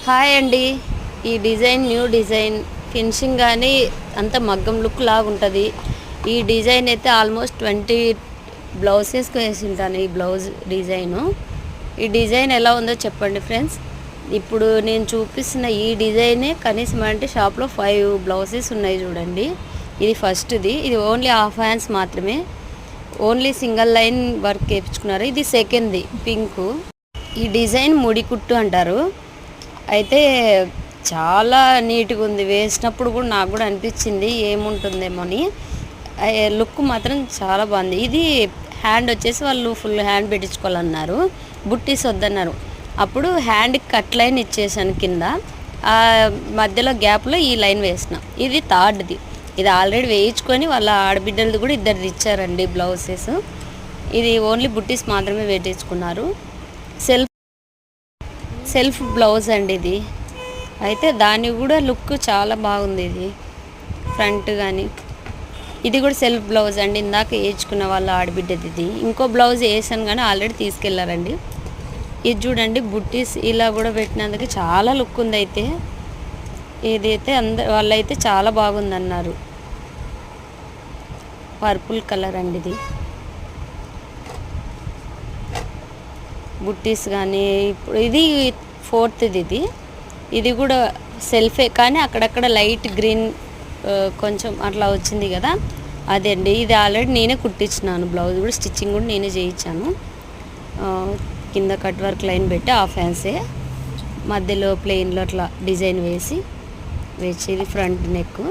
Hi అండి. ఈ design new design finishing కానీ అంత మగ్గం లుక్ లాగా ఉంటుంది. ఈ డిజైన్ అయితే ఆల్మోస్ట్ 20 బ్లౌజెస్కి వేసి ఉంటాను. ఈ బ్లౌజ్ డిజైను ఈ డిజైన్ ఎలా ఉందో చెప్పండి ఫ్రెండ్స్. ఇప్పుడు నేను చూపిస్తున్న ఈ డిజైనే కనీసం అంటే షాప్లో 5 బ్లౌజెస్ ఉన్నాయి చూడండి. ఇది ఫస్ట్ది, ఇది ఓన్లీ హాఫ్ హ్యాండ్స్ మాత్రమే, ఓన్లీ సింగిల్ లైన్ వర్క్ వేయించుకున్నారు. ఇది సెకండ్ది పింకు. ఈ డిజైన్ ముడికుట్టు అంటారు. అయితే చాలా నీట్గా ఉంది. వేసినప్పుడు కూడా నాకు కూడా అనిపించింది ఏముంటుందేమో అని. లుక్ మాత్రం చాలా బాగుంది. ఇది హ్యాండ్ వచ్చేసి వాళ్ళు ఫుల్ హ్యాండ్ పెట్టించుకోవాలన్నారు, బుట్టీస్ వద్దన్నారు. అప్పుడు హ్యాండ్కి కట్ లైన్ ఇచ్చేసాను కింద, మధ్యలో గ్యాప్లో ఈ లైన్ వేసిన. ఇది థర్డ్ది. ఇది ఆల్రెడీ వేయించుకొని వాళ్ళ ఆడబిడ్డలది కూడా ఇద్దరిది ఇచ్చారండి బ్లౌజెస్. ఇది ఓన్లీ బుట్టీస్ మాత్రమే పెట్టించుకున్నారు. సెల్ఫ్ బ్లౌజ్ అండి ఇది. అయితే దాని కూడా లుక్ చాలా బాగుంది. ఇది ఫ్రంట్ కానీ ఇది కూడా సెల్ఫ్ బ్లౌజ్ అండి. ఇందాక వేయించుకున్న వాళ్ళ ఆడబిడ్డది ఇది. ఇంకో బ్లౌజ్ వేసాను కానీ ఆల్రెడీ తీసుకెళ్లారండి. ఇది చూడండి, బుట్టీస్ ఇలా కూడా పెట్టినందుకు చాలా లుక్ ఉంది. అయితే ఇదైతే వాళ్ళైతే చాలా బాగుంది అన్నారు. పర్పుల్ కలర్ అండి ఇది. బుట్టీస్ కానీ ఇప్పుడు ఇది ఫోర్త్ది. ఇది కూడా సెల్ఫే కానీ అక్కడక్కడ లైట్ గ్రీన్ కొంచెం అట్లా వచ్చింది కదా, అదే అండి. ఇది ఆల్రెడీ నేనే కుట్టించినాను. బ్లౌజ్ కూడా స్టిచ్చింగ్ కూడా నేనే చేయించాను. కింద కట్ వర్క్ లైన్ పెట్టి హాఫ్ హ్యాండ్సే, మధ్యలో ప్లెయిన్లో అట్లా డిజైన్ వేసి ఇది ఫ్రంట్ నెక్.